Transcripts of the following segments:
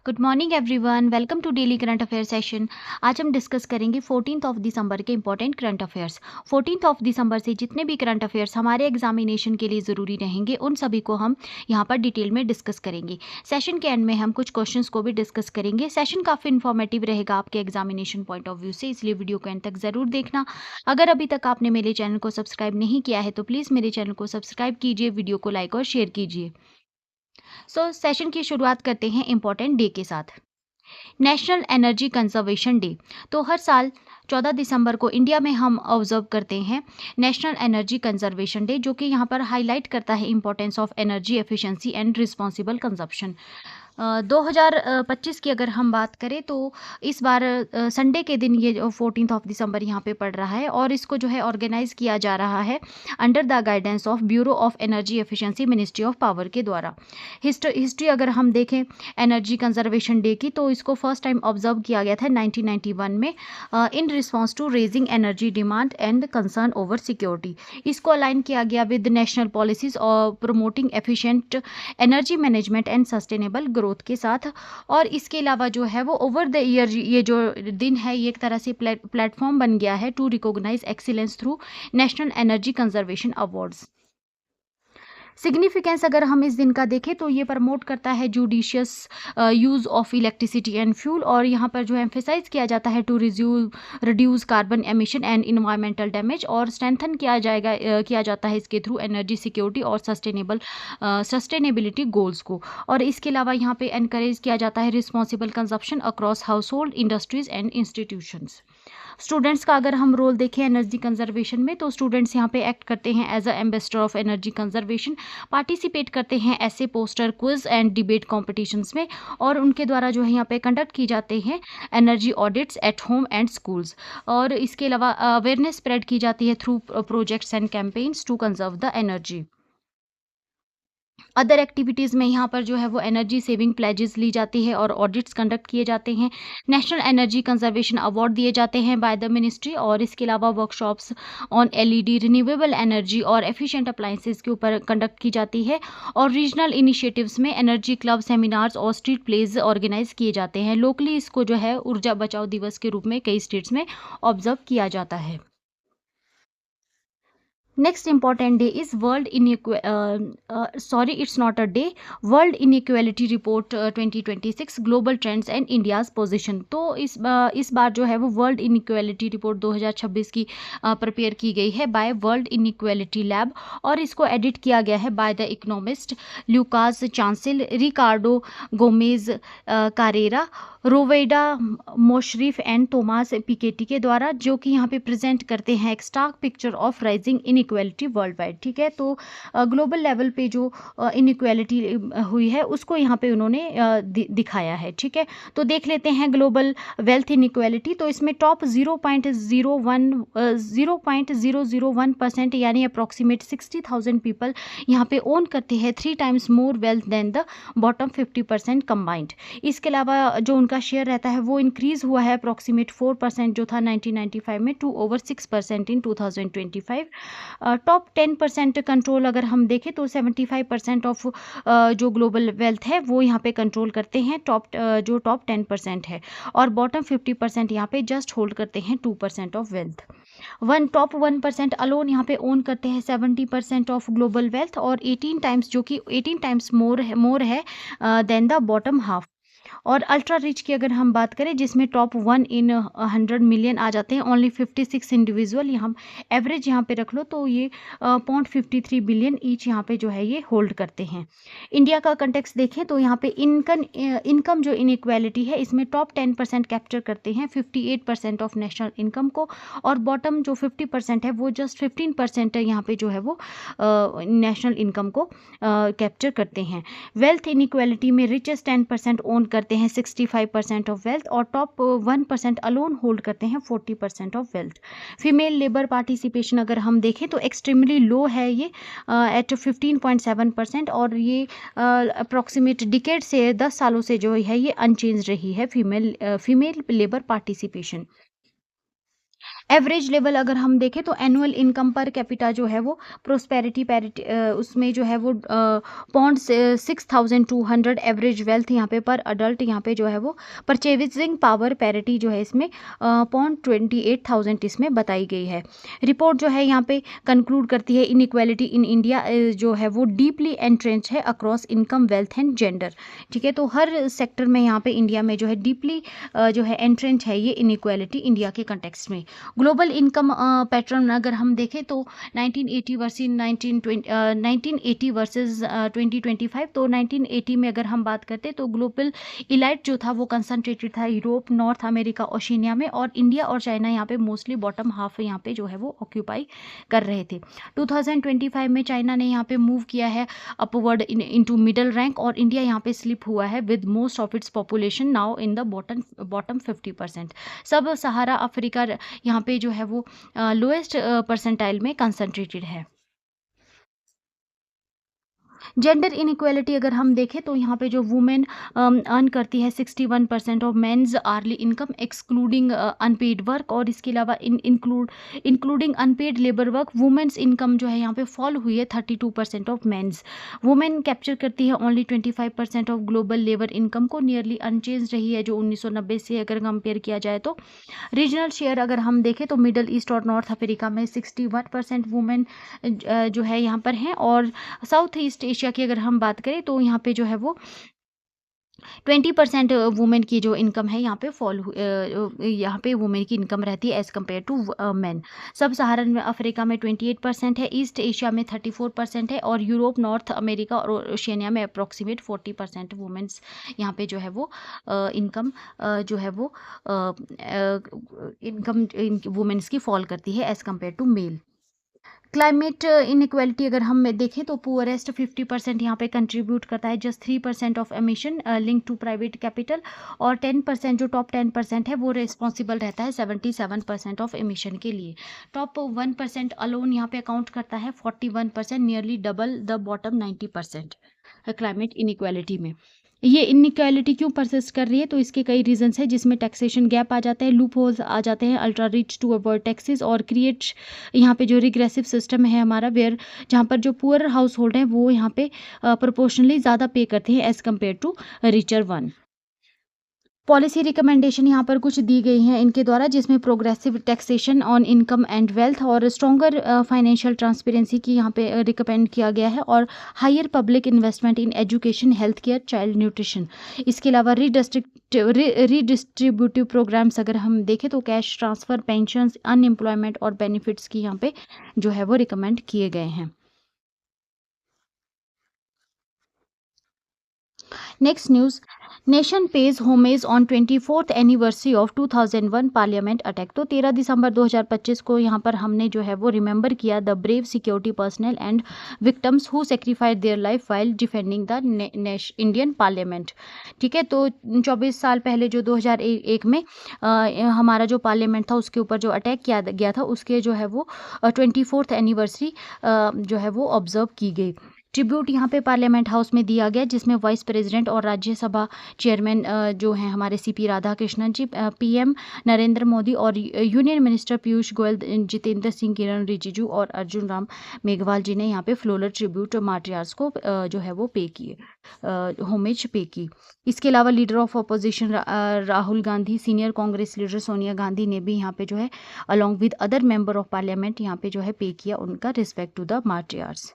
Good morning everyone, welcome to daily current affair session. आज हम discuss करेंगे 14 दिसंबर के इंपॉर्टेंट करंट अफेयर्स। 14 दिसंबर से जितने भी करंट अफेयर्स हमारे एग्जामिनेशन के लिए ज़रूरी रहेंगे उन सभी को हम यहाँ पर डिटेल में डिस्कस करेंगे। सेशन के एंड में हम कुछ क्वेश्चंस को भी डिस्कस करेंगे। सेशन काफ़ी इन्फॉर्मेटिव रहेगा आपके एग्जामिनेशन पॉइंट ऑफ व्यू से, इसलिए वीडियो को एंड तक ज़रूर देखना। अगर अभी तक आपने मेरे चैनल को सब्सक्राइब नहीं किया है तो प्लीज़ मेरे चैनल को सब्सक्राइब कीजिए, वीडियो को लाइक और शेयर कीजिए। सेशन की शुरुआत करते हैं इंपॉर्टेंट डे के साथ। National energy conservation day. तो हर साल 14 दिसंबर को इंडिया में हम ऑब्जर्व करते हैं नेशनल एनर्जी कंजर्वेशन डे, जो कि यहाँ पर हाईलाइट करता है importance of energy efficiency and responsible consumption. 2025 की अगर हम बात करें तो इस बार संडे के दिन ये 14 दिसंबर यहाँ पे पड़ रहा है और इसको जो है ऑर्गेनाइज किया जा रहा है under the guidance of bureau of energy efficiency, ministry of power के द्वारा। हिस्ट्री अगर हम देखें एनर्जी कंजर्वेशन डे की, तो इसको फर्स्ट टाइम ऑब्जर्व किया गया था 1991 में in response to raising energy demand and concern over security. इसको अलाइन किया गया विद नेशनल पॉलिसीज और promoting efficient energy management and sustainable growth के साथ। और इसके अलावा जो है वो ओवर द ईयर ये जो दिन है ये एक तरह से प्लेटफॉर्म बन गया है to recognise excellence through national energy conservation awards. Significance अगर हम इस दिन का देखें तो ये प्रमोट करता है judicious use of electricity and fuel, और यहाँ पर जो एम्फेसाइज किया जाता है to reduce carbon emission and environmental damage, और स्ट्रेंथन किया जाता है इसके थ्रू एनर्जी सिक्योरिटी और सस्टेनेबिलिटी गोल्स को। और इसके अलावा यहाँ पे एनकरेज किया जाता है responsible consumption across house hold, industries and institutions. Students का अगर हम रोल देखें एनर्जी कंजर्वेशन में, तो स्टूडेंट्स यहाँ पे एक्ट करते हैं as a ambassador of energy conservation, participate करते हैं ऐसे poster, quiz and debate competitions में, और उनके द्वारा जो है यहाँ पे कंडक्ट की जाते हैं energy audits at home and schools. और इसके अलावा अवेयरनेस स्प्रेड की जाती है through projects and campaigns to conserve the energy. Other activities में यहाँ पर जो है वो एनर्जी सेविंग प्लेजेस ली जाती है और ऑडिट्स कंडक्ट किए जाते हैं। नेशनल एनर्जी कंजर्वेशन अवार्ड दिए जाते हैं बाय द मिनिस्ट्री, और इसके अलावा workshops on LED, renewable energy और एफिशिएंट अप्लाइंसेस के ऊपर कंडक्ट की जाती है। और रीजनल इनिशिएटिव्स में एनर्जी क्लब, सेमिनार्स और स्ट्रीट प्लेज ऑर्गेनाइज किए जाते हैं। लोकली इसको जो है ऊर्जा बचाओ दिवस के रूप में कई स्टेट्स में ऑब्जर्व किया जाता है। Next important day is it's not a day, World Inequality Report 2026 Global Trends and India's Position। तो इस बार जो है वो वर्ल्ड इनइक्वालिटी रिपोर्ट 2026 की प्रिपेयर की गई है बाय वर्ल्ड इनइक्वालिटी लैब, और इसको एडिट किया गया है by the economist Lucas Chancel, Ricardo Gomez Carrera, Rowaida Moshrif and Thomas Piketty के द्वारा, जो कि यहाँ पे प्रेजेंट करते हैं एक stark picture of rising inequality worldwide. ठीक है, तो ग्लोबल लेवल पे जो इनइक्वालिटी हुई है उसको यहाँ पे उन्होंने दिखाया है। ठीक है, तो देख लेते हैं ग्लोबल वेल्थ इनइक्वालिटी। तो इसमें टॉप 0.001% यानी अप्रॉक्सीमेट 60,000 पीपल यहाँ पे ओन करते हैं 3 times more wealth than the bottom 50% combined. इसके अलावा जो उनका शेयर रहता है वो इंक्रीज हुआ है अप्रॉक्सीमेट 4% जो था 1995 में टू ओवर 6% इन 2025। टॉप 10% कंट्रोल अगर हम देखें तो 75% ऑफ जो ग्लोबल वेल्थ है वो यहाँ पे कंट्रोल करते हैं जो टॉप 10% है, और बॉटम 50% यहाँ पे जस्ट होल्ड करते हैं 2% ऑफ वेल्थ। टॉप 1% अलोन यहाँ पे ओन करते हैं 70% ऑफ ग्लोबल वेल्थ, और 18 टाइम्स जो कि 18 टाइम्स मोर है देन द बॉटम हाफ। और अल्ट्रा रिच की अगर हम बात करें जिसमें टॉप 1 इन 100 मिलियन आ जाते हैं, ओनली 56 इंडिविजुअल, यहाँ एवरेज यहाँ पे रख लो तो ये 0.53 बिलियन ईच यहाँ पे जो है ये होल्ड करते हैं। इंडिया का कंटेक्स्ट देखें तो यहाँ पे इनकम जो इनइक्वालिटी है इसमें टॉप 10% कैप्चर करते हैं 58% ऑफ नेशनल इनकम को, और बॉटम जो 50% है वो जस्ट 15% यहाँ पे जो है वो नेशनल इनकम को कैप्चर करते हैं। वेल्थ इनइक्वालिटी में रिचेस्ट 10% ओन करते हैं 65% ऑफ वेल्थ, और टॉप 1% अलोन होल्ड करते हैं 40% of wealth. Female labour participation अगर हम देखें तो एक्सट्रीमली लो है ये एट 15.7%, और ये अप्रॉक्सीमेट डिकेड से 10 सालों से जो है ये अनचेंज रही है female labour participation. Average level अगर हम देखें तो एनुअल इनकम पर कैपिटा जो है वो प्रोस्पेरिटी पैरिटी उसमें जो है वो 6,200 एवरेज वेल्थ यहाँ पे पर अडल्ट यहाँ पे जो है वो परचेजिंग पावर पैरिटी जो है इसमें 28,000 इसमें बताई गई है। रिपोर्ट जो है यहाँ पे कंक्लूड करती है इनइक्वालिटी इन इंडिया जो है वो डीपली एंट्रेंच है across income wealth and gender. ठीक है, तो हर सेक्टर में यहाँ पे इंडिया में जो है डीपली जो है एंट्रेंच है ये इनइक्वालिटी इंडिया के कंटेक्स्ट में। ग्लोबल इनकम पैटर्न अगर हम देखें तो 1980 वर्सेस 2025, तो 1980 में अगर हम बात करते तो ग्लोबल इलाइट जो था वो कंसंट्रेटेड था यूरोप, नॉर्थ अमेरिका, ओशिनिया में, और इंडिया और चाइना यहाँ पे मोस्टली बॉटम हाफ यहाँ पे जो है वो ऑक्यूपाई कर रहे थे। 2025 में चाइना ने यहाँ पे मूव किया है अपवर्ड इनटू मिडल रैंक, और इंडिया यहाँ पे स्लिप हुआ है with most of its population now in the bottom 50%। सब सहारा अफ्रीका यहाँ पे जो है वो लोएस्ट परसेंटाइल में कंसंट्रेटेड है। जेंडर इनइक्वालिटी अगर हम देखें तो यहाँ पे जो वुमेन अर्न करती है 61% of men's early income excluding unpaid work, और इसके अलावा including unpaid labour work women's income जो है यहाँ पे फॉल हुई है 32% ऑफ मेंस। वुमेन कैप्चर करती है only 25% of global labour income को, नियरली अनचेंज रही है जो 1990 से अगर कंपेयर किया जाए तो। रीजनल शेयर अगर हम देखें तो मिडल ईस्ट और नॉर्थ अफ्रीका में 61% वुमेन जो है यहाँ पर हैं, और साउथ ईस्ट एशिया की अगर हम बात करें तो यहाँ पे जो है वो 20% वुमेन की जो इनकम है यहाँ पे यहाँ पे वुमेन की इनकम रहती है एज कम्पेयर टू मैन। सब सहारन अफ्रीका में 28% है, ईस्ट एशिया में 34% है, और यूरोप, नॉर्थ अमेरिका और ओशिनिया में अप्रोक्सीमेट 40% वुमेन्स यहाँ पे जो है वो इनकम जो है वो इनकम वुमेन्स की फॉल करती है as compare to male. Climate inequality अगर हम देखें तो पुअरेस्ट 50% यहाँ पे कंट्रीब्यूट करता है, just 3% of emission link to private capital, और 10% जो टॉप 10% है वो रिस्पॉन्सिबल रहता है 77% ऑफ एमिशन के लिए। टॉप 1% अलोन यहाँ पे अकाउंट करता है 41%, nearly double the bottom 90% climate inequality में। ये इनइक्वालिटी क्यों परसिस्ट कर रही है, तो इसके कई रीजंस है, जिसमें टैक्सेशन गैप आ जाता है, लूप होल्स आ जाते हैं, ultra rich to avoid taxes, और क्रिएट यहाँ पे जो रिग्रेसिव सिस्टम है हमारा, वेयर जहाँ पर जो पुअर हाउस होल्ड हैं वो यहाँ पे प्रोपोर्शनली ज़्यादा पे करते हैं as compare to richer one. Policy recommendation यहाँ पर कुछ दी गई हैं इनके द्वारा, जिसमें progressive taxation on income and wealth और स्ट्रॉन्गर फाइनेंशियल ट्रांसपेरेंसी की यहाँ पे रिकमेंड किया गया है, और higher public investment in education, health care, child nutrition. इसके अलावा रीडिस्ट्रीब्यूटिव प्रोग्राम्स अगर हम देखें तो कैश ट्रांसफ़र, पेंशंस, अनएम्प्लॉयमेंट और बेनिफिट्स की यहाँ पे जो है वो रिकमेंड किए गए हैं। Next news, nation page homage on 24th anniversary of 2001 parliament attack. तो 13 दिसंबर 2025 को यहाँ पर हमने जो है वो रिमेंबर किया the brave security personal and victims who सेक्रीफाइड their life while defending the Indian parliament. ठीक है, तो 24 साल पहले जो 2001 में हमारा जो पार्लियामेंट था उसके ऊपर जो अटैक किया गया था, उसके जो है वो 24th एनिवर्सरी जो है वो ऑब्जर्व की गई। ट्रिब्यूट यहाँ पे पार्लियामेंट हाउस में दिया गया, जिसमें वाइस प्रेसिडेंट और राज्यसभा चेयरमैन जो हैं हमारे सीपी राधाकृष्णन जी, पीएम नरेंद्र मोदी और यूनियन मिनिस्टर पीयूष गोयल, जितेंद्र सिंह, किरण रिजिजू और अर्जुन राम मेघवाल जी ने यहाँ पे फ्लोरल ट्रिब्यूट मार्टियर्स को जो है वो पे किए, होमेज पे की। इसके अलावा leader of opposition Rahul Gandhi, senior Congress leader Sonia Gandhi ने भी यहाँ पे जो है along with other member of parliament यहाँ पे जो है पे किया उनका respect to the martyrs.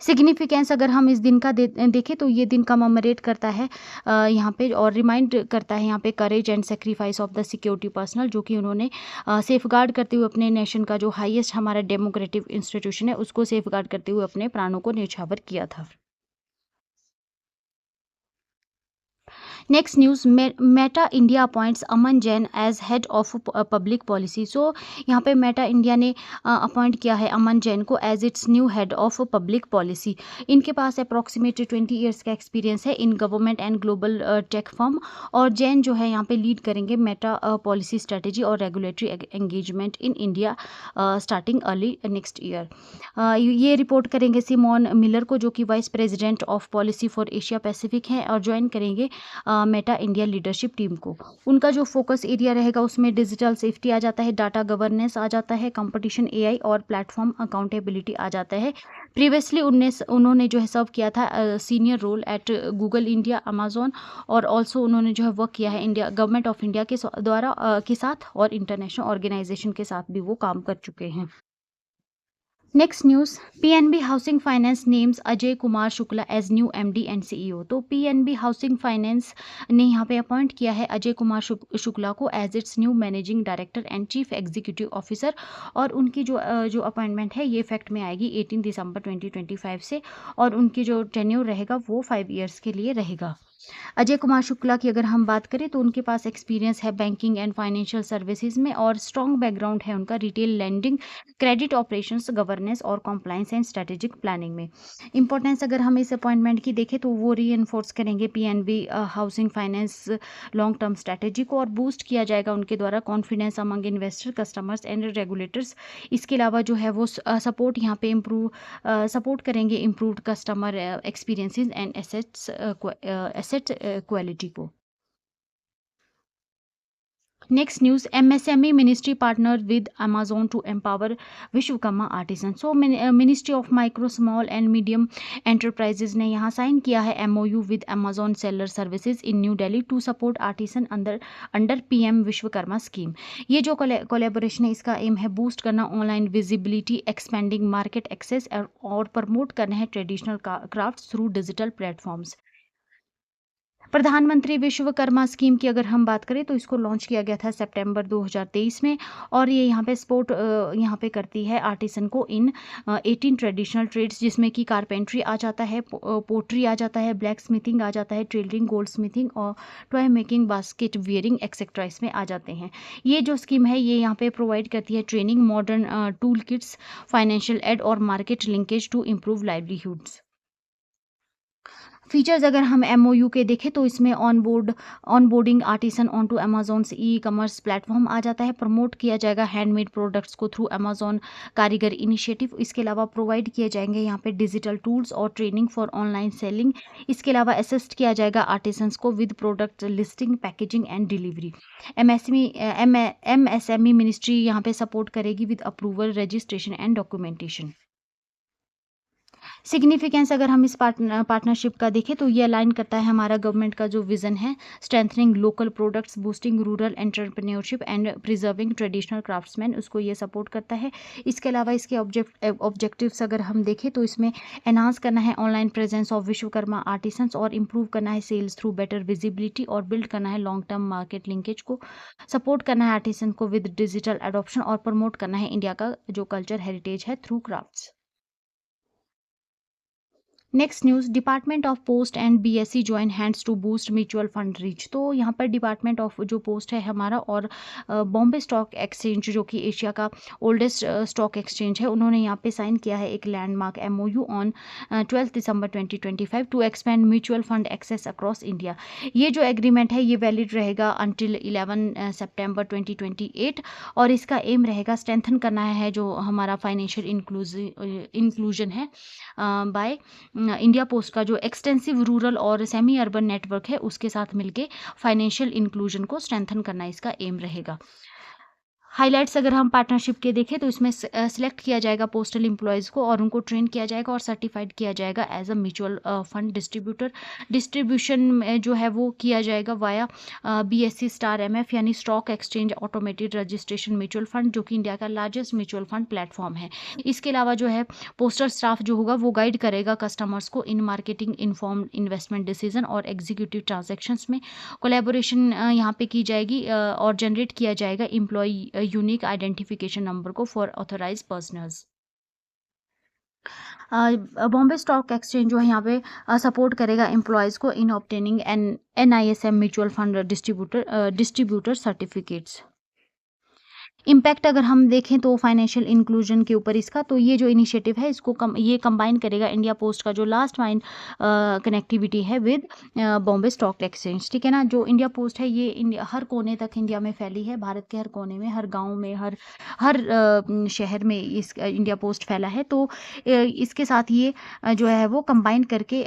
Significance अगर हम इस दिन का देखें तो ये दिन कममेमोरेट करता है यहाँ पे, और रिमाइंड करता है यहाँ पे courage and sacrifice of the security personal, जो कि उन्होंने सेफगार्ड करते हुए अपने नेशन का जो हाईएस्ट हमारा डेमोक्रेटिक इंस्टीट्यूशन है उसको सेफगार्ड करते हुए अपने प्राणों को न्यौछावर किया था। Next news, Meta India appoints Aman Jain as head of public policy. So यहाँ पे मेटा इंडिया ने अपॉइंट किया है अमन जैन को as its new head of public policy. इनके पास अप्रॉक्सीमेटली 20 ईयर्स का एक्सपीरियंस है in government and global tech firm, और जैन जो है यहाँ पे लीड करेंगे मेटा पॉलिसी स्ट्रेटेजी और regulatory engagement in India starting early next year. ये रिपोर्ट करेंगे सिमोन मिलर को, जो कि vice president of policy for Asia Pacific हैं, और ज्वाइन करेंगे मेटा इंडिया लीडरशिप टीम को। उनका जो फोकस एरिया रहेगा उसमें डिजिटल सेफ्टी आ जाता है, डाटा गवर्नेंस आ जाता है, कंपटीशन एआई और प्लेटफॉर्म अकाउंटेबिलिटी आ जाता है। प्रीवियसली उन्होंने जो है सर्व किया था senior role at Google India, Amazon, और ऑल्सो उन्होंने जो है वर्क किया है इंडिया गवर्नमेंट ऑफ इंडिया के द्वारा के साथ और इंटरनेशनल ऑर्गेनाइजेशन के साथ भी वो काम कर चुके हैं। Next news, PNB housing finance names Ajay Kumar Shukla as new MD and CEO. तो पीएनबी हाउसिंग फाइनेंस ने यहाँ पे अपॉइंट किया है अजय कुमार शुक्ला को as its new managing director and chief executive officer, और उनकी जो अपॉइंटमेंट है ये इफेक्ट में आएगी 18 दिसंबर 2025 से, और उनकी जो टेन्योर रहेगा वो 5 ईयर्स के लिए रहेगा। अजय कुमार शुक्ला की अगर हम बात करें तो उनके पास एक्सपीरियंस है बैंकिंग एंड फाइनेंशियल सर्विसेज में, और स्ट्रॉन्ग बैकग्राउंड है उनका retail landing, credit operations, governance और कॉम्प्लाइंस एंड स्ट्रेटेजिक प्लानिंग में। इंपॉर्टेंस अगर हम इस अपॉइंटमेंट की देखें तो वो रीइंफोर्स करेंगे PNB housing finance long term strategy को, और बूस्ट किया जाएगा उनके द्वारा confidence among investor, customers and regulators. इसके अलावा जो है वो सपोर्ट यहाँ पे सपोर्ट करेंगे improved customer experiences and asset quality को। Next news, MSME ministry partner with Amazon to empower Vishwakarma artisan. So ministry of micro small and medium enterprises ने यहाँ साइन किया है MoU with Amazon seller services in new Delhi to support artisan under PM Vishwakarma scheme. ये जो collaboration है इसका aim है boost करना online visibility, expanding market access और प्रमोट करना है traditional crafts through digital platforms. प्रधानमंत्री विश्वकर्मा स्कीम की अगर हम बात करें तो इसको लॉन्च किया गया था सितंबर 2023 में, और ये यहाँ पे सपोर्ट यहाँ पे करती है आर्टिसन को इन 18 ट्रेडिशनल ट्रेड्स, जिसमें कि कारपेंट्री आ जाता है, पोट्री आ जाता है, ब्लैक स्मिथिंग आ जाता है, टेलरिंग, गोल्ड स्मिथिंग और toy making, basket wearing etcetera इसमें आ जाते हैं। ये जो स्कीम है ये यहाँ पे प्रोवाइड करती है training, modern tool kits, financial aid और market linkage to improve livelihoods. Features अगर हम एमओयू के देखें तो इसमें onboarding artisan on to Amazon e commerce platform आ जाता है, प्रमोट किया जाएगा हैंडमेड प्रोडक्ट्स को थ्रू अमेजोन कारीगर इनिशिएटिव। इसके अलावा प्रोवाइड किए जाएंगे यहाँ पे डिजिटल टूल्स और ट्रेनिंग फॉर ऑनलाइन सेलिंग। इसके अलावा असिस्ट किया जाएगा आर्टिसंस को with product listing, packaging and delivery. MSME ministry यहाँ पे सपोर्ट करेगी with approval, registration and documentation. Significance अगर हम इस पार्टनरशिप का देखें तो ये अलाइन करता है हमारा गवर्नमेंट का जो विजन है, strengthening local products, boosting rural entrepreneurship and preserving traditional craftsman, उसको ये सपोर्ट करता है। इसके अलावा इसके ऑब्जेक्टिव्स अगर हम देखें तो इसमें एनहांस करना है online presence of Vishwakarma artisans, और इम्प्रूव करना है सेल्स थ्रू बेटर विजिबिलिटी, और बिल्ड करना है लॉन्ग टर्म मार्केट लिंकेज को, सपोर्ट करना है आर्टिसन को विद डिजिटल एडॉप्शन, और प्रमोट करना है इंडिया का जो कल्चर हेरिटेज है through crafts. Next news, department of post and BSE join hands to boost mutual fund reach. तो यहाँ पर डिपार्टमेंट ऑफ जो पोस्ट है हमारा और बॉम्बे स्टॉक एक्सचेंज जो कि एशिया का ओल्डेस्ट स्टॉक एक्सचेंज है, उन्होंने यहाँ पे साइन किया है एक landmark MOU on 12 December 2025 to expand mutual fund access across India. ये जो एग्रीमेंट है ये वैलिड रहेगा अंटिल 11 सितंबर 2028, और इसका एम रहेगा स्ट्रेंथन करना है जो हमारा फाइनेंशियल इंक्लूजन है बाय इंडिया पोस्ट का जो एक्सटेंसिव रूरल और सेमी अर्बन नेटवर्क है उसके साथ मिलके फाइनेंशियल इंक्लूजन को स्ट्रेंथन करना इसका एम रहेगा। हाइलाइट्स अगर हम पार्टनरशिप के देखें तो इसमें सिलेक्ट किया जाएगा पोस्टल एम्प्लॉयज़ को, और उनको ट्रेन किया जाएगा और सर्टिफाइड किया जाएगा as a mutual fund distributor. Distribution जो है वो किया जाएगा वाया बीएससी स्टार एमएफ यानी stock exchange automated registration mutual fund, जो कि इंडिया का लार्जेस्ट म्यूचुअल फंड प्लेटफॉर्म है। इसके अलावा जो है पोस्टल स्टाफ जो होगा वो गाइड करेगा कस्टमर्स को in marketing, informed investment decision और एग्जीक्यूटिव ट्रांजेक्शंस में। कोलैबोरेशन यहाँ पे की जाएगी और जनरेट किया जाएगा एम्प्लॉय यूनिक आइडेंटिफिकेशन नंबर को for authorize personnels. Bombay stock exchange जो है यहाँ पे सपोर्ट करेगा एम्प्लॉयज़ को in obtaining NISM mutual fund distributor certificates. Impact अगर हम देखें तो फाइनेंशियल इंक्लूजन के ऊपर इसका, तो ये जो इनिशिएटिव है इसको ये कंबाइन करेगा इंडिया पोस्ट का जो लास्ट माइल कनेक्टिविटी है विद बॉम्बे स्टॉक एक्सचेंज, ठीक है ना। जो इंडिया पोस्ट है ये इंडिया हर कोने तक इंडिया में फैली है, भारत के हर कोने में, हर गांव में, हर हर शहर में इस इंडिया पोस्ट फैला है। तो इसके साथ ये जो है वो कंबाइन करके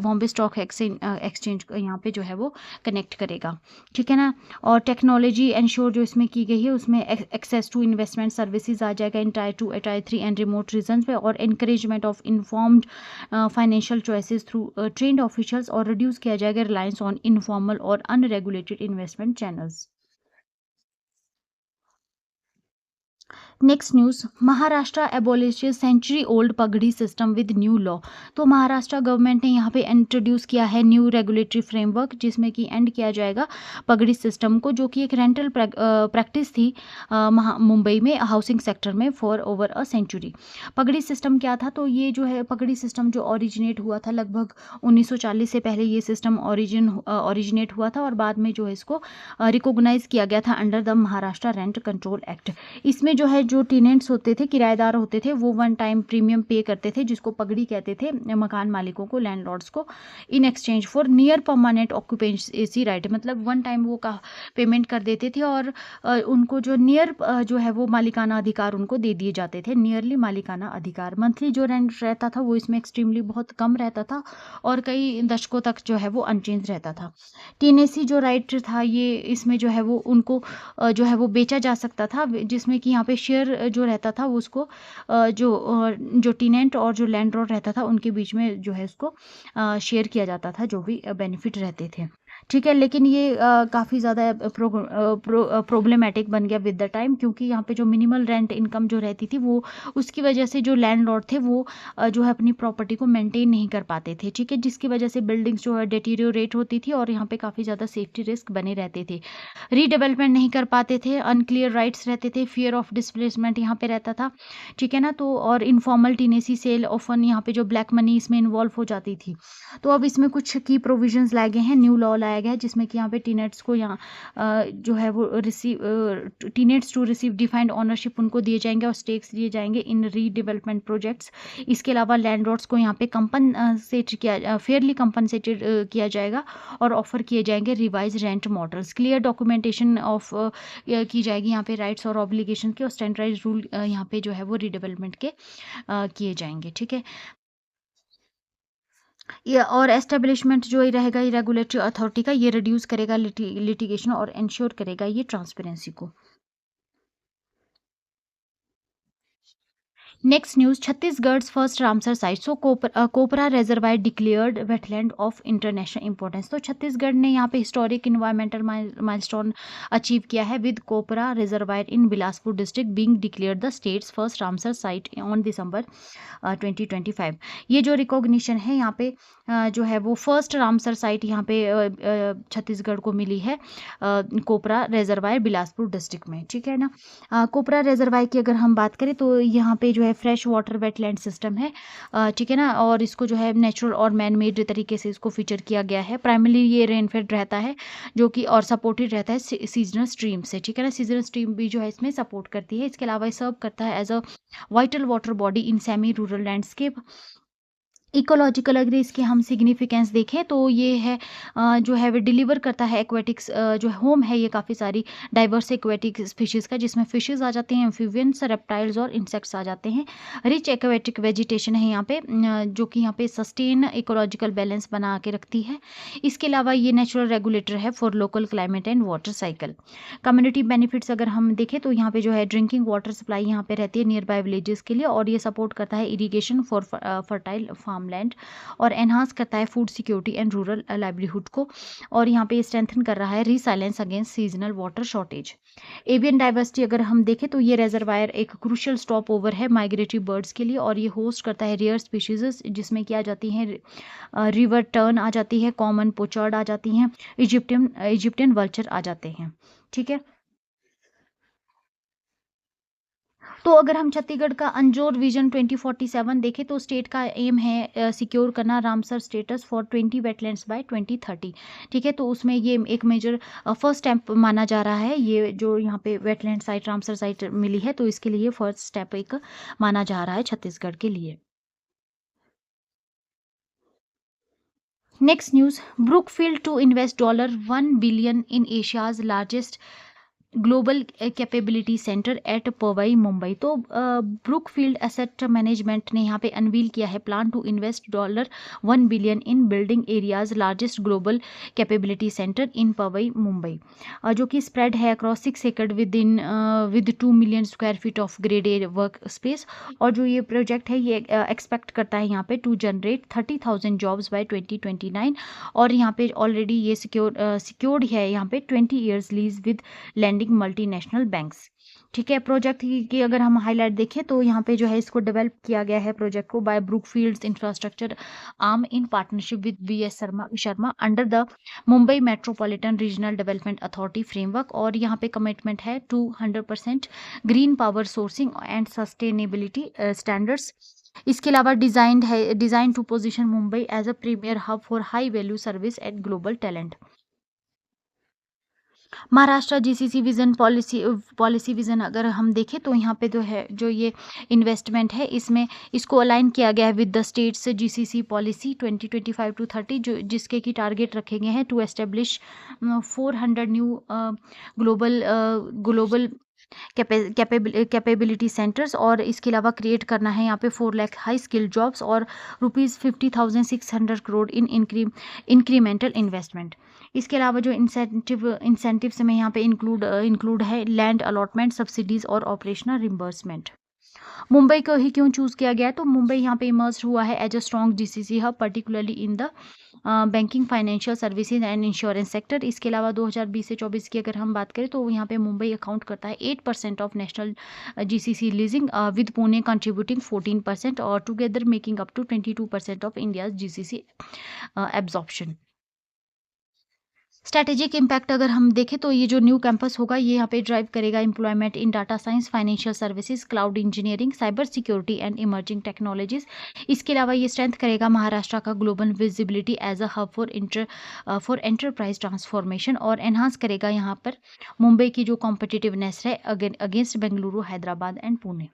बॉम्बे स्टॉक एक्सचेंज यहाँ पे जो है वो कनेक्ट करेगा, ठीक है ना। और टेक्नोलॉजी एंश्योर जो इसमें की गई है उसमें एक्सेस टू इन्वेस्टमेंट सर्विसेज आ जाएगा in tier 2 tier 3 and remote region पे, और encouragement of informed financial choices through trained officials, और रिड्यूस किया जाएगा रिलायंस ऑन इनफॉर्मल और unregulated investment channels. Next news, Maharashtra abolishes century old pagdi system with new law. तो Maharashtra government ने यहाँ पे इंट्रोड्यूस किया है न्यू रेगुलेटरी फ्रेमवर्क, जिसमें कि एंड किया जाएगा पगड़ी सिस्टम को, जो कि एक रेंटल प्रैक्टिस थी मुंबई में हाउसिंग सेक्टर में फॉर ओवर अ सेंचुरी। पगड़ी सिस्टम क्या था? तो ये जो है पगड़ी सिस्टम जो ओरिजिनेट हुआ था लगभग 1940 से पहले ये सिस्टम ओरिजिनेट हुआ था, और बाद में जो है इसको रिकॉग्नाइज किया गया था under the Maharashtra rent control act. इसमें जो है जो टेनेंट्स होते थे, किराएदार होते थे, वो वन टाइम प्रीमियम पे करते थे, जिसको पगड़ी कहते थे, मकान मालिकों को, लैंडलॉर्ड्स को, in exchange for near permanent occupancy right. मतलब वन टाइम वो का पेमेंट कर देते थे, और उनको जो नियर जो है वो मालिकाना अधिकार उनको दे दिए जाते थे, नियरली मालिकाना अधिकार। मंथली जो रेंट रहता था वो इसमें एक्सट्रीमली बहुत कम रहता था, और कई दशकों तक जो है वो अनचेंज रहता था। टेनेसी जो राइट था ये इसमें जो है वो उनको जो है वो बेचा जा सकता था, जिसमें कि यहाँ पे शेयर जो रहता था वो उसको जो टीनेंट और जो लैंडलॉर्ड रहता था उनके बीच में जो है उसको शेयर किया जाता था, जो भी बेनिफिट रहते थे, ठीक है। लेकिन ये काफ़ी ज़्यादा प्रॉब्लमेटिक बन गया विद द टाइम, क्योंकि यहाँ पे जो मिनिमल रेंट इनकम जो रहती थी वो उसकी वजह से जो लैंडलॉर्ड थे वो जो है अपनी प्रॉपर्टी को मेंटेन नहीं कर पाते थे, ठीक है, जिसकी वजह से बिल्डिंग्स जो है डिटीरियोरेट होती थी, और यहाँ पे काफ़ी ज़्यादा सेफ्टी रिस्क बने रहते थे, रीडेवलपमेंट नहीं कर पाते थे, अनक्लियर राइट्स रहते थे, फियर ऑफ डिस्प्लेसमेंट यहाँ पे रहता था, ठीक है ना। तो और इनफॉर्मल टीनेसी सेल ऑफन यहाँ पे जो ब्लैक मनी इसमें इन्वॉल्व हो जाती थी। तो अब इसमें कुछ की प्रोविजंस लाए गए हैं, न्यू लॉ लाया गया है, जिसमें कि यहाँ पे टीनेट्स को यहाँ जो है वो tenants to receive defined ownership उनको दिए जाएंगे, और स्टेक्स दिए जाएंगे इन रीडेवलपमेंट प्रोजेक्ट्स। इसके अलावा लैंडलॉर्ड्स को यहाँ पे कंपनसेट किया फेयरली कंपनसेटेड किया जाएगा, और ऑफर किए जाएंगे revise rent models. Clear documentation of की जाएगी यहाँ पे राइट्स और ऑब्लिगेशन की, और स्टैंडर्डाइज रूल यहाँ पे जो है वो रीडेवलपमेंट के किए जाएंगे, ठीक है। ये और एस्टेब्लिशमेंट जो ही रहेगा ये रेगुलेटरी अथॉरिटी का, ये रिड्यूस करेगा लिटिगेशन और इंश्योर करेगा ये ट्रांसपेरेंसी को। Next news, Chhattisgarh first Ramsar site. So Kopra reservoir declared wetland of international importance. तो छत्तीसगढ़ ने यहाँ पे हिस्टोरिक इन्वायरमेंटल माइलस्टोन अचीव किया है with Kopra reservoir in Bilaspur district being declared the state's first Ramsar site on December 2025। ये जो रिकॉग्निशन है यहाँ पे जो है वो फर्स्ट रामसर साइट यहाँ पे छत्तीसगढ़ को मिली है कोपरा रिजर्वायर बिलासपुर डिस्ट्रिक्ट में, ठीक है ना। कोपरा रिजर्वायर की अगर हम बात करें तो यहाँ पे जो है फ्रेश वाटर वेटलैंड सिस्टम है, ठीक है ना, और इसको जो है नेचुरल और मैन मेड तरीके से इसको फीचर किया गया है। प्राइमरली ये रेनफेड रहता है जो कि और सपोर्टेड रहता है सीजनल स्ट्रीम से, ठीक है ना। सीजनल स्ट्रीम भी जो है इसमें सपोर्ट करती है। इसके अलावा ये सर्व करता है as a vital water body in semi rural landscape. Ecological अगर इसकी हम सिग्निफिकेंस देखें तो ये है जो है वो डिलीवर करता है एक्वेटिक्स जो होम है ये काफ़ी सारी डाइवर्स एक्वेटिक स्पीशीज़ का, जिसमें फिशेस आ जाते हैं, एम्फीबियंस, रेप्टाइल्स और इंसेक्ट्स आ जाते हैं। रिच एक्वेटिक वेजिटेशन है यहाँ पे जो कि यहाँ पे सस्टेन इकोलॉजिकल बैलेंस बना के रखती है। इसके अलावा ये नेचुरल रेगुलेटर है for local climate and water cycle. Community benefits अगर हम देखें तो यहाँ पे जो है ड्रिंकिंग वाटर सप्लाई यहाँ पे रहती है नियर बाय विलेजेस के लिए, और ये सपोर्ट करता है इरीगेशन फॉर फर्टाइल फार्मलैंड, और एनहांस करता है food security and rural livelihood को, और यहाँ पे स्ट्रेंथन कर रहा है resilience against seasonal water shortage. Avian diversity अगर हम देखें तो ये रिजर्वायर एक क्रूशियल स्टॉप ओवर है माइग्रेटरी बर्ड्स के लिए, और ये होस्ट करता है रेयर स्पीशीज जिसमें क्या जाती हैं रिवर टर्न आ जाती है, कॉमन पोचर्ड आ जाती हैं, इजिप्टियन वल्चर आ जाते हैं, ठीक है। तो अगर हम छत्तीसगढ़ का अंजोर विजन 2047 देखें तो स्टेट का एम है सिक्योर करना Ramsar status for 20 wetlands by 2030। ठीक है, तो उसमें ये एक मेजर फर्स्ट स्टेप माना जा रहा है, ये जो यहाँ पे वेटलैंड साइट रामसर साइट मिली है, तो इसके लिए फर्स्ट स्टेप एक माना जा रहा है छत्तीसगढ़ के लिए। Next news, Brookfield to invest $1 billion in Asia's largest global capability centre at Powai Mumbai. तो ब्रुकफील्ड एसेट मैनेजमेंट ने यहाँ पे अनवील किया है plan to invest $1 billion in building Asia's largest global capability centre in Powai Mumbai, जो कि स्प्रेड है अक्रॉस 6 एकड़ with 2 million square feet of grade A work space. और जो ये प्रोजेक्ट है ये एक्सपेक्ट करता है यहाँ पे टू जनरेट 30,000 जॉब्स बाय 2029। और यहाँ पे ऑलरेडी ये सिक्योर्ड है यहाँ पे 20 years lease with landing multinational banks. ठीक है, प्रोजेक्ट की अगर हम हाईलाइट देखें तो यहाँ पे जो है इसको डेवलप किया गया है प्रोजेक्ट को by Brookfield's infrastructure arm in partnership with VS Sharma under the Mumbai metropolitan regional development authority framework. और यहाँ पे कमिटमेंट है to 100% green power sourcing and sustainability standards. इसके अलावा design to position Mumbai as a premier hub for high value service and global talent. Maharashtra GCC vision policy vision अगर हम देखें तो यहाँ पे जो है जो ये इन्वेस्टमेंट है इसमें इसको अलाइन किया गया है with the state's GCC policy 2025 to 30, जो जिसके की टारगेट रखे गए हैं to establish 400 new global capability centres. और इसके अलावा क्रिएट करना है यहाँ पे 4 लाख हाई स्किल्ड जॉब्स और ₹50,600 करोड़ इन इंक्रीमेंटल इन्वेस्टमेंट। इसके अलावा जो इंसेंटिव्स में यहाँ पे इंक्लूड है लैंड अलॉटमेंट सब्सिडीज और ऑपरेशनल रिम्बर्समेंट। मुंबई को ही क्यों चूज किया गया, तो मुंबई यहाँ पे इमर्ज हुआ है as a strong GCC hub particularly in the banking financial services and insurance sector. इसके अलावा 2020 से 24 की अगर हम बात करें तो यहाँ पे मुंबई अकाउंट करता है 8% of national GCC leasing with Pune contributing 14% और together making up to 22% of India GCC absorption. Strategic impact अगर हम देखें तो ये जो न्यू कैंपस होगा ये यहाँ पे ड्राइव करेगा employment in data science financial services cloud engineering cyber security and emerging technologies. इसके अलावा ये स्ट्रेंथ करेगा महाराष्ट्र का global visibility as a hub for enterprise transformation और एनहांस करेगा यहाँ पर मुंबई की जो कॉम्पिटिटिवनेस है against Bengaluru Hyderabad and Pune.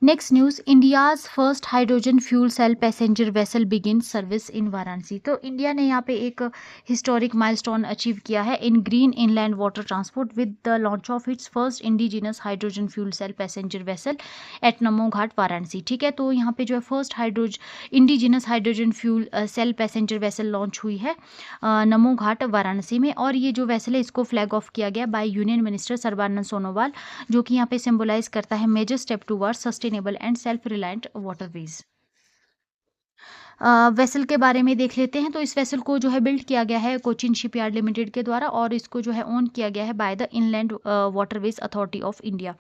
Next news, India's first hydrogen fuel cell passenger vessel begin service in Varanasi. तो इंडिया ने यहाँ पे एक हिस्टोरिक माइलस्टोन अचीव किया है in green inland water transport with the launch of its first indigenous hydrogen fuel cell passenger vessel at Namo Ghat Varanasi. ठीक है, तो यहाँ पे जो है first indigenous hydrogen fuel cell passenger vessel launch हुई है नमो घाट वाराणसी में। और ये जो वेसल है इसको फ्लैग ऑफ किया गया by union minister Sarbananda Sonowal, जो कि यहाँ पे सिंबलाइज करता है major step towards sustainable and self reliant waterways. Vessel के बारे में देख लेते हैं। तो इस वेसल को जो है बिल्ड किया गया है कोचिन शिपयार्ड लिमिटेड के द्वारा और इसको जो है ओन किया गया है by the inland waterways authority of India.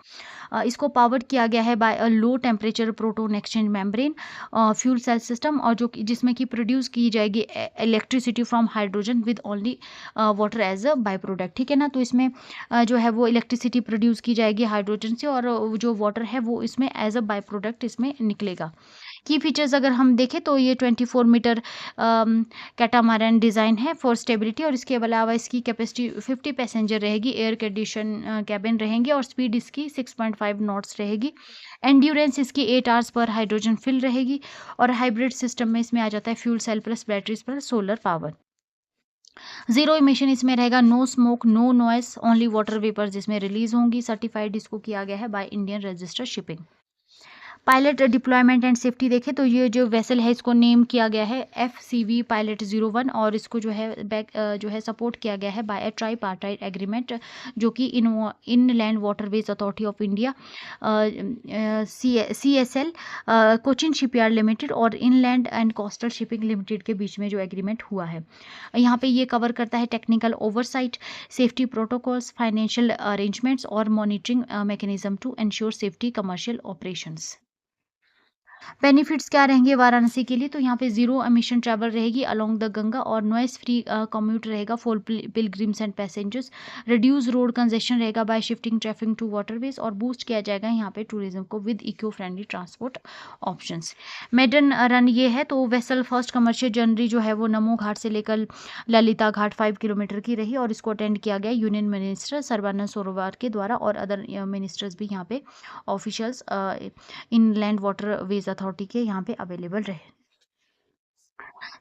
इसको पावर्ड किया गया है by a low temperature proton exchange membrane fuel cell system और जो जिसमें कि प्रोड्यूस की जाएगी electricity from hydrogen with only water as a by product. ठीक है ना, तो इसमें जो है वो इलेक्ट्रिसिटी प्रोड्यूस की जाएगी हाइड्रोजन से और जो वाटर है वो इसमें एज अ बाई प्रोडक्ट इसमें निकलेगा। की फीचर्स अगर हम देखें तो ये 24 मीटर कैटामैरन डिज़ाइन है फॉर स्टेबिलिटी और इसके अलावा इसकी कैपेसिटी 50 पैसेंजर रहेगी, एयर कंडीशन कैबिन रहेंगे और स्पीड इसकी 6.5 नॉट्स रहेगी। एंड्योरेंस इसकी 8 आवर्स पर हाइड्रोजन फिल रहेगी और हाइब्रिड सिस्टम में इसमें आ जाता है फ्यूल सेल प्लस बैटरीज पर सोलर पावर। जीरो इमिशन इसमें रहेगा, no smoke no noise only water vapour जिसमें रिलीज होंगी। सर्टिफाइड इसको किया गया है by Indian register shipping. Pilot deployment and safety देखें तो ये जो वेसल है इसको नेम किया गया है FCV पायलट 01 और इसको जो है सपोर्ट किया गया है बाय ए ट्राईपार्टाइट एग्रीमेंट जो कि inland waterways authority of India CSL Cochin shipyard limited और inland and coastal shipping limited के बीच में जो एग्रीमेंट हुआ है। यहाँ पे ये कवर करता है technical oversight, safety protocols, financial arrangements और monitoring mechanism to ensure safety commercial operations. Benefits क्या रहेंगे वाराणसी के लिए, तो यहाँ पे जीरो एमिशन ट्रैवल रहेगी अलोंग द गंगा और नॉइस फ्री कम्यूट रहेगा for pilgrims and passengers. Reduce road congestion रहेगा by shifting traffic to waterways, और बूस्ट किया जाएगा यहाँ पे टूरिज्म को with eco friendly transport options. Maiden run ये है, तो वेसल फर्स्ट कमर्शियल जर्नी जो है वो नमो घाट से लेकर ललिता घाट 5 किलोमीटर की रही, और इसको अटेंड किया गया यूनियन मिनिस्टर सर्बानंद सोनोवाल के द्वारा, और अदर मिनिस्टर्स भी यहाँ पे officials inland water veg authority के यहाँ पे अवेलेबल रहे।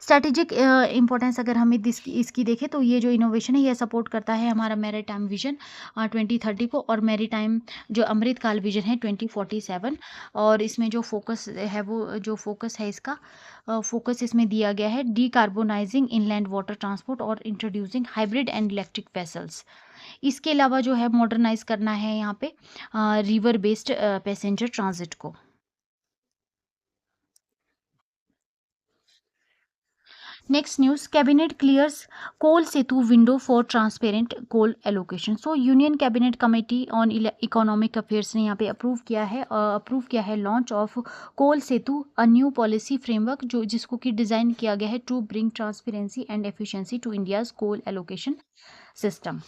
स्ट्रैटेजिक इंपॉर्टेंस अगर हम इसकी देखें, तो ये जो इनोवेशन है ये सपोर्ट करता है हमारा मैरीटाइम विजन 2030 को, और मैरीटाइम जो अमृतकाल विजन है 2047। और इसमें जो फोकस है वो जो फोकस है इसका फोकस इसमें दिया गया है डीकार्बोनाइजिंग इनलैंड वाटर ट्रांसपोर्ट और introducing hybrid and electric vessels. इसके अलावा जो है मॉडर्नाइज करना है यहाँ पे रिवर बेस्ड पैसेंजर ट्रांजिट को। Next news, cabinet clears coal Setu window for transparent coal allocation. So union cabinet committee on economic affairs ने यहाँ पे अप्रूव किया है launch of coal Setu a new policy framework जो जिसको कि डिज़ाइन किया गया है to bring transparency and efficiency to India's coal allocation system.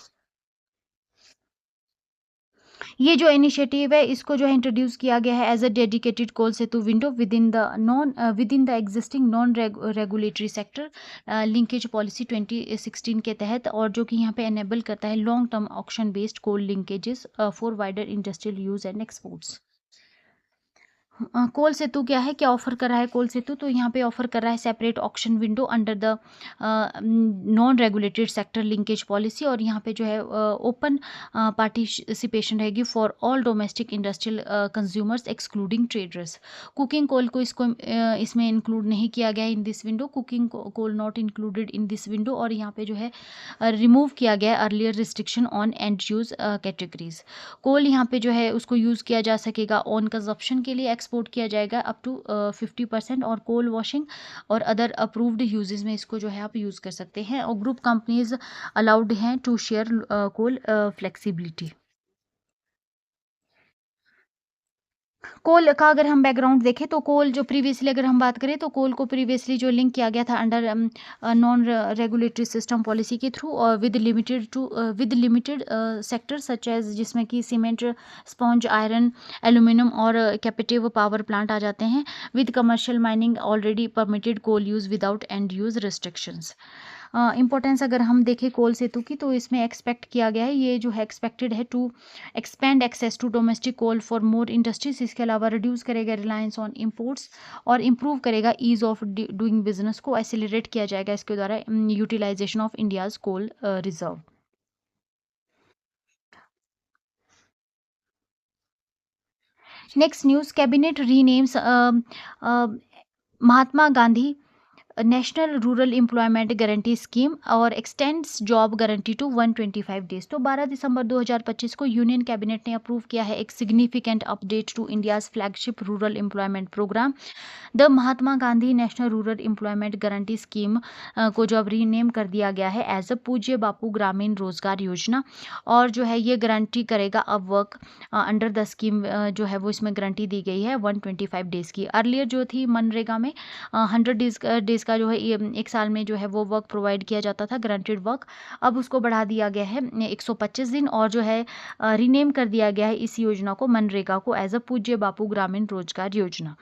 ये जो इनिशिएटिव है इसको जो है इंट्रोड्यूस किया गया है as a dedicated coal Setu window within the existing non regulatory sector linkage policy 2016 के तहत, और जो कि यहाँ पे एनेबल करता है long term auction based coal linkages for wider industrial use and exports. Coal Setu क्या है, क्या ऑफर कर रहा है कोल सेतु, तो यहाँ पे ऑफर कर रहा है separate auction window under the non regulated sector linkage policy, और यहाँ पे जो है ओपन पार्टिसिपेशन रहेगी for all domestic industrial consumers excluding traders. Cooking coal को इसमें इंक्लूड नहीं किया गया in this window, cooking coal not included in this window, और यहाँ पे जो है रिमूव किया गया earlier restriction on end use categories. Coal यहाँ पे जो है उसको यूज़ किया जा सकेगा ऑन कंजप्शन के लिए, एक्सपोर्ट किया जाएगा अप टू 50%, और कोल वॉशिंग और अदर अप्रूव्ड यूजेस में इसको जो है आप यूज़ कर सकते हैं, और ग्रुप कंपनीज अलाउड हैं टू शेयर कोल फ्लेक्सिबिलिटी। कोल का अगर हम बैकग्राउंड देखें, तो कोल जो प्रीवियसली अगर हम बात करें, तो कोल को प्रीवियसली जो लिंक किया गया था under non regulatory system policy के थ्रू, और with limited sector such as जिसमें कि सीमेंट, स्पॉन्ज, आयरन, एल्यूमिनियम और कैपेटिव पावर प्लांट आ जाते हैं, with commercial mining already permitted coal use without end use restrictions. Importance अगर हम देखें कोल सेतु की, तो इसमें एक्सपेक्ट किया गया है, ये जो है एक्सपेक्टेड है to expand access to domestic coal for more industries. इसके अलावा रिड्यूस करेगा रिलायंस ऑन इंपोर्ट्स, और इम्प्रूव करेगा ईज ऑफ डूइंग बिजनेस को एसिलरेट किया जाएगा इसके द्वारा utilisation of India's coal reserve. Next news, cabinet renames Mahatma Gandhi national rural employment guarantee scheme और extends job guarantee to 125 days. तो 12 दिसंबर 2025 को यूनियन कैबिनेट ने अप्रूव किया है एक significant update to India's flagship rural employment programme the Mahatma Gandhi national rural employment guarantee scheme को जो अब रीनेम कर दिया गया है एज अ पूज्य बापू ग्रामीण रोजगार योजना, और जो है ये गारंटी करेगा अब वर्क अंडर द स्कीम जो है वो इसमें गारंटी दी गई है 125 डेज की। अर्लियर जो थी मनरेगा में 100 डेज का जो है एक साल में जो है वो वर्क प्रोवाइड किया जाता था गारंटेड वर्क, अब उसको बढ़ा दिया गया है 125 दिन, और जो है रीनेम कर दिया गया है इस योजना को मनरेगा को एज अ पूज्य बापू ग्रामीण रोजगार योजना।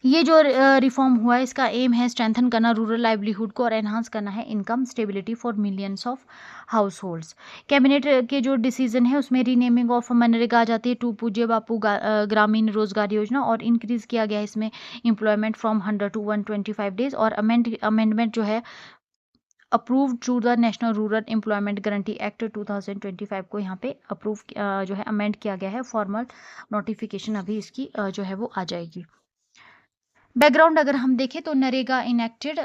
ये जो रिफॉर्म हुआ है इसका एम है स्ट्रेंथन करना रूरल लाइवलीहुड को और एनहांस करना है income stability for millions of house holds. Cabinet के जो डिसीजन है उसमें रीनेमिंग ऑफ मनरेगा आ जाती है टू पूज्य बापू ग्रामीण रोजगार योजना, और इंक्रीज किया गया है इसमें एम्प्लॉयमेंट फ्रॉम 100 टू 125 डेज, और अमेंडमेंट जो है approve to the national rural employment guarantee act 2025 को यहाँ पे अप्रूव जो है अमेंड किया गया है। फॉर्मल नोटिफिकेशन अभी इसकी जो है वो आ जाएगी। बैकग्राउंड अगर हम देखें, तो नरेगा इनेक्टेड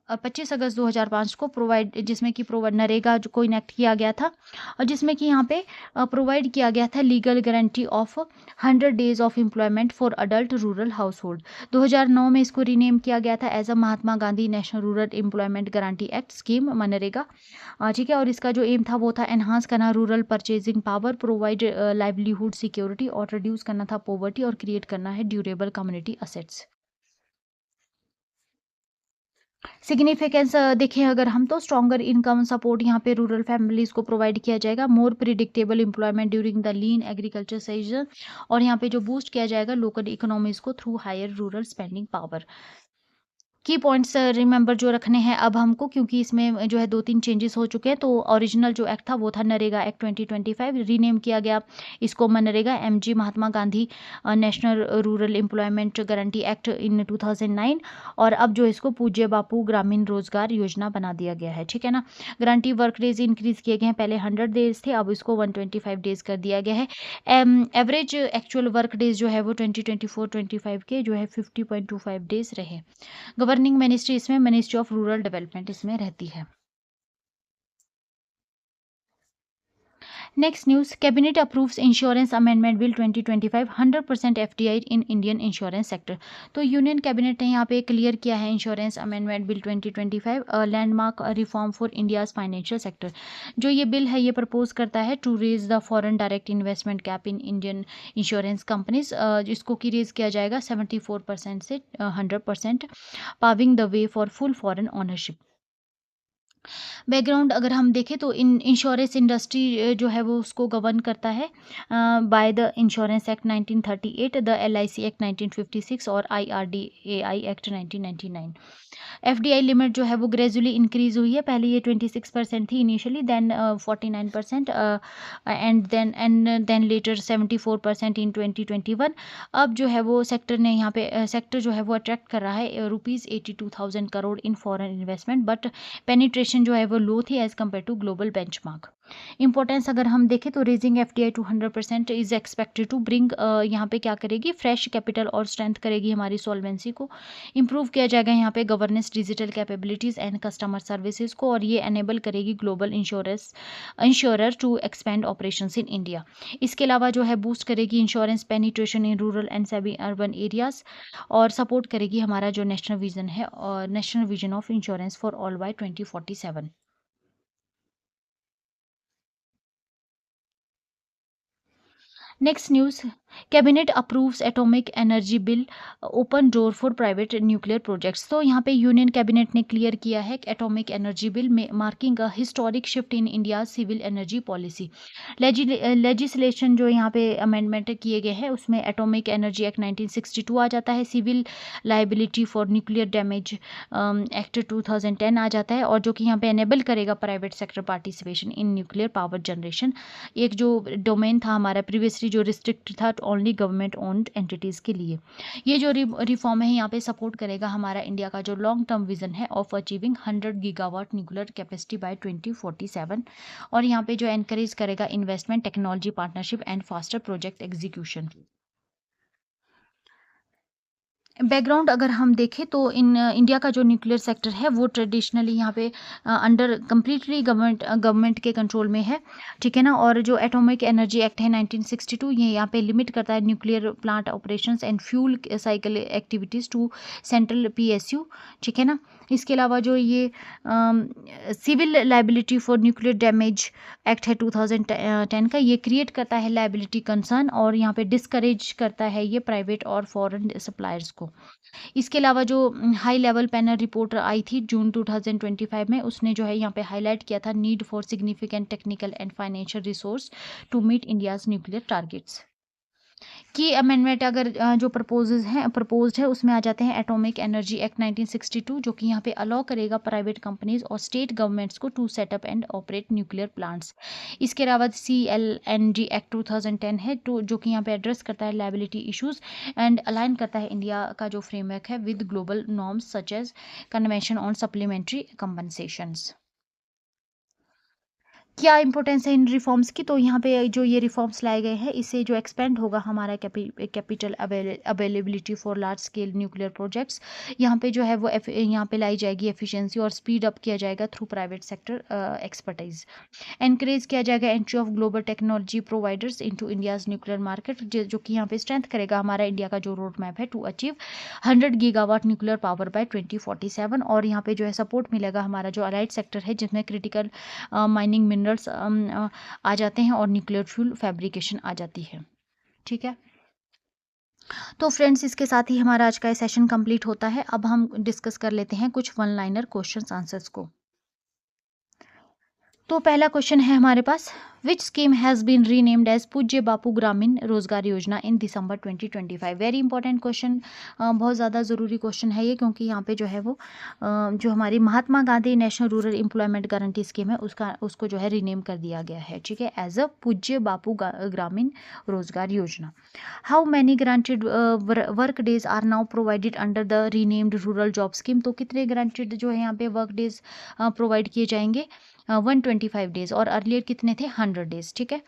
25 अगस्त 2005 को प्रोवाइड, जिसमें कि नरेगा जो को इनेक्ट किया गया था, और जिसमें कि यहाँ पे प्रोवाइड किया गया था legal guarantee of 100 days of employment for adult rural household. 2009 में इसको रीनेम किया गया था as a Mahatma Gandhi national rural employment guarantee act scheme मनरेगा। ठीक है, और इसका जो एम था वो था एनहांस करना rural purchasing power, provide livelihood security, और रिड्यूस करना था पॉवर्टी, और क्रिएट करना है ड्यूरेबल कम्युनिटी असेट्स। सिग्निफिकेंस देखें अगर हम, तो स्ट्रॉन्गर इनकम सपोर्ट यहाँ पे रूरल फैमिलीज को प्रोवाइड किया जाएगा, more predictable employment during the lean agriculture season, और यहाँ पे जो बूस्ट किया जाएगा लोकल इकोनॉमीज को through higher rural spending power. Key points remember जो रखने हैं अब हमको, क्योंकि इसमें जो है 2-3 चेंजेस हो चुके हैं। तो ओरिजिनल जो एक्ट था वो था नरेगा एक्ट 2025, रीनेम किया गया इसको MNREGA, MG Mahatma Gandhi national rural employment guarantee act in 2009, और अब जो इसको पूज्य बापू ग्रामीण रोजगार योजना बना दिया गया है। ठीक है ना। गारंटी वर्क डेज इंक्रीज किए गए हैं, पहले 100 डेज थे, अब इसको 125 डेज कर दिया गया है। एवरेज एक्चुअल वर्क डेज जो है वो 2024-25 के जो है 50.25 डेज रहे। गवर्निंग मिनिस्ट्री इसमें मिनिस्ट्री ऑफ रूरल डेवलपमेंट इसमें रहती है। Next news, cabinet approves insurance amendment bill 2025, 100% FDI in Indian insurance sector. तो यूनियन कैबिनेट ने यहाँ पे क्लियर किया है insurance amendment bill 2025, landmark reform for India's financial sector. जो ये बिल है ये प्रपोज करता है to raise the foreign direct investment cap in Indian insurance companies, जिसको की रेज किया जाएगा 74% से 100%, paving the way for full foreign ownership. Background अगर हम देखें तो इंश्योरेंस इंडस्ट्री जो है वो उसको गवर्न करता है by the insurance act 1938, the LIC act 1956, और आईआरडीएआई एक्ट 1999। एफडीआई लिमिट जो है वो ग्रेजुअली इंक्रीज हुई है, पहले ये 26% थी initially, then 49%, and then later 74% in 2021। अब जो है वो सेक्टर ने यहाँ पे सेक्टर जो है वो अट्रैक्ट कर रहा है ₹82,000 in foreign investment, but penetration जो है वो लो थी as compare to global benchmark. Importance अगर हम देखें तो raising FDI to 100% is expected to bring, यहाँ पे क्या करेगी, फ्रेश कैपिटल और स्ट्रेंथ करेगी हमारी सॉल्वेंसी को। इंप्रूव किया जाएगा यहाँ पे governance, digital capabilities and customer services को, और ये एनेबल करेगी global insurer to expand operations in India. इसके अलावा जो है बूस्ट करेगी insurance penetration in rural and semi urban areas, और सपोर्ट करेगी हमारा जो नेशनल विजन है, और national vision of insurance for all by 2047। Next news, cabinet approves atomic energy bill, open door for private nuclear projects. तो यहाँ पे union cabinet ने क्लियर किया है कि एटॉमिक एनर्जी बिल में marking a historic shift in India civil energy policy. Legislation जो यहाँ पे अमेंडमेंट किए गए हैं उसमें एटॉमिक एनर्जी एक्ट 1962 आ जाता है, civil liability for nuclear damage act 2010 आ जाता है, और जो कि यहाँ पे एनेबल करेगा private sector participation in nuclear power generation. एक जो डोमेन था हमारा प्रीवियसली जो रिस्ट्रिक्ट था ओनली गवर्नमेंट ओन्ड एंटिटीज़ के लिए। ये जो रिफॉर्म है यहाँ पे सपोर्ट करेगा हमारा इंडिया का जो लॉन्ग टर्म विजन है of achieving 100 gigawatt nuclear capacity by 2047, और यहाँ पे जो एनकरेज करेगा investment, technology partnership and faster project execution. Background अगर हम देखें तो इंडिया का जो न्यूक्लियर सेक्टर है वो ट्रेडिशनली यहाँ पे अंडर कम्प्लीटली गवर्नमेंट के कंट्रोल में है। ठीक है ना। और जो एटॉमिक एनर्जी एक्ट है 1962 ये यहाँ पे लिमिट करता है nuclear plant operations and fuel cycle activities to central PSU. ठीक है ना। इसके अलावा जो ये civil liability for nuclear damage act है 2010 का, ये क्रिएट करता है लाइबिलिटी कंसर्न, और यहाँ पे डिस्करेज करता है ये प्राइवेट और फॉरेन सप्लायर्स को। इसके अलावा जो हाई लेवल पैनल रिपोर्ट आई थी जून 2025 में, उसने जो है यहाँ पे हाईलाइट किया था need for significant technical and financial resource to meet India's nuclear targets. Key amendment अगर जो प्रपोज्ड है उसमें आ जाते हैं एटॉमिक एनर्जी एक्ट 1962, जो कि यहाँ पे अलाउ करेगा प्राइवेट कंपनीज और स्टेट गवर्नमेंट्स को to set up and operate nuclear plants. इसके अलावा CLNG एक्ट 2010 है जो कि यहाँ पे एड्रेस करता है लाइबिलिटी इश्यूज एंड अलाइन करता है इंडिया का जो फ्रेमवर्क है with global norms such as convention on supplementary compensations. क्या इंपॉर्टेंस है इन रिफॉर्म्स की, तो यहाँ पे जो ये रिफॉर्म्स लाए गए हैं इससे जो एक्सपेंड होगा हमारा capital availability for large scale nuclear projects. यहाँ पे जो है वो यहाँ पे लाई जाएगी एफिशिएंसी और स्पीड अप किया जाएगा through private sector expertise. Encourage किया जाएगा entry of global technology providers into India's nuclear market, जो कि यहाँ पे स्ट्रेंथ करेगा हमारा इंडिया का जो रोड मैप है to achieve 100 gigawatt nuclear power by 2047। और यहाँ पे जो है सपोर्ट मिलेगा हमारा जो अलाइड सेक्टर है जिसमें क्रिटिकल माइनिंग मिनरल्स आ जाते हैं और न्यूक्लियर फ्यूल फैब्रिकेशन आ जाती है। ठीक है, तो फ्रेंड्स इसके साथ ही हमारा आज का सेशन कंप्लीट होता है। अब हम डिस्कस कर लेते हैं कुछ वन लाइनर क्वेश्चंस आंसर्स को। तो पहला क्वेश्चन है हमारे पास, which scheme has been renamed as Pujya Bapu ग्रामीण रोजगार Yojana in December 2025। Very important question, बहुत ज़्यादा ज़रूरी क्वेश्चन है ये, क्योंकि यहाँ पे जो है वो जो हमारी Mahatma Gandhi national rural employment guarantee scheme है उसको जो है रीनेम कर दिया गया है। ठीक है, एज अ पूज्य बापू ग्रामीण रोजगार योजना। How many granted work days are now provided under the renamed rural job scheme. तो कितने ग्रांटेड जो है यहाँ पे वर्क डेज प्रोवाइड किए जाएंगे, 125 डेज, और अर्लियर कितने थे, 100 डेज। ठीक है,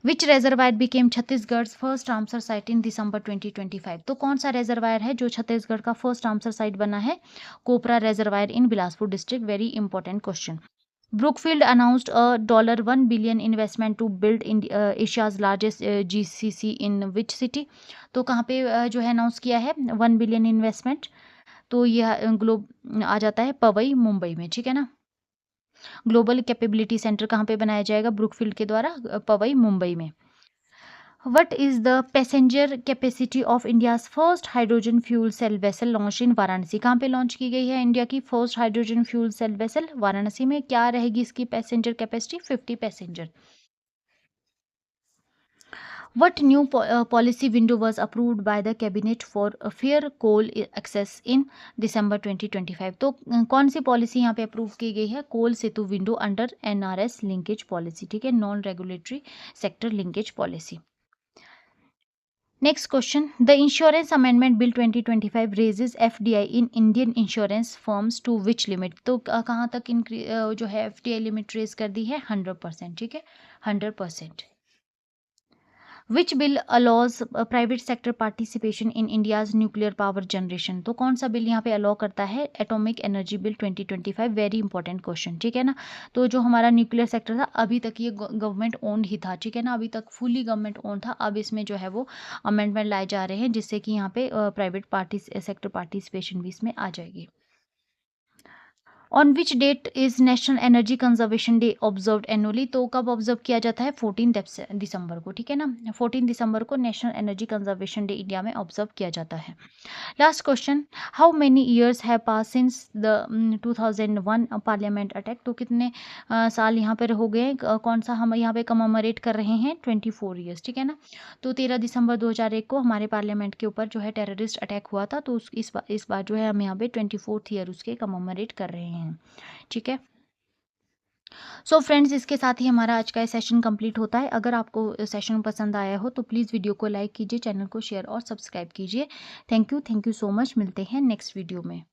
which reservoir became Chhattisgarh first Ramsar site in December 2025। तो कौन सा रेजरवायर है जो छत्तीसगढ़ का फर्स्ट रामसर साइट बना है, Kopra reservoir in Bilaspur district. Very important question. Brookfield announced a $1 billion investment to build Asia's largest GCC in which city. तो कहाँ पे जो है अनाउंस किया है 1 बिलियन इन्वेस्टमेंट, तो यह ग्लोब आ जाता है पवई मुंबई में। ठीक है ना, ग्लोबल कैपेबिलिटी सेंटर कहाँ पे बनाया जाएगा, ब्रुकफील्ड के द्वारा पवई मुंबई में। What is the passenger capacity of India's first hydrogen fuel cell vessel launch in Varanasi. कहाँ पे लॉन्च की गई है इंडिया की first hydrogen fuel cell vessel, Varanasi में। क्या रहेगी इसकी passenger capacity, 50 passenger. What new policy window was approved by the cabinet for fair coal access in December 2025। तो कौन सी पॉलिसी यहाँ पे अप्रूव की गई है, coal Setu window under NRS linkage policy. ठीक है, non regulatory sector linkage policy. Next question, the insurance amendment bill 2025 raises FDI in Indian insurance firms to which limit. तो कहाँ तक जो है FDI लिमिट रेज कर दी है, 100%। ठीक है, 100%। Which bill allows private sector participation in India's nuclear power generation. तो कौन सा बिल यहाँ पे अलाउ करता है, atomic energy bill 2025। Very important question. ठीक है ना, तो जो हमारा न्यूक्लियर सेक्टर था अभी तक ये गवर्नमेंट ओन्ड ही था। ठीक है ना, अभी तक फुली गवर्नमेंट ओन्ड था। अब इसमें जो है वो अमेंडमेंट लाए जा रहे हैं जिससे कि यहाँ पे प्राइवेट सेक्टर पार्टिसिपेशन भी इसमें आ जाएगी। On which date is national energy conservation day observe annually. तो कब ऑब्जर्व किया जाता है, 14 दिसंबर को। ठीक है ना, 14 दिसंबर को national energy conservation day India में ऑब्जर्व किया जाता है। Last question, how many years have pass since the 2001 parliament attack. तो कितने साल यहाँ पर हो गए, कौन सा हम यहाँ पे कममेमोरेट कर रहे हैं, 24 ईयर्स। ठीक है ना, तो 13 दिसंबर 2001 को हमारे पार्लियामेंट के ऊपर जो है टेररिस्ट अटैक हुआ था, तो इस बार जो है हम यहाँ पे 24th ईयर उसके कममेमोरेट कर रहे हैं। ठीक है, सो फ्रेंड्स इसके साथ ही हमारा आज का सेशन कंप्लीट होता है। अगर आपको सेशन पसंद आया हो तो प्लीज़ वीडियो को लाइक कीजिए, चैनल को शेयर और सब्सक्राइब कीजिए। Thank you so much. मिलते हैं नेक्स्ट वीडियो में।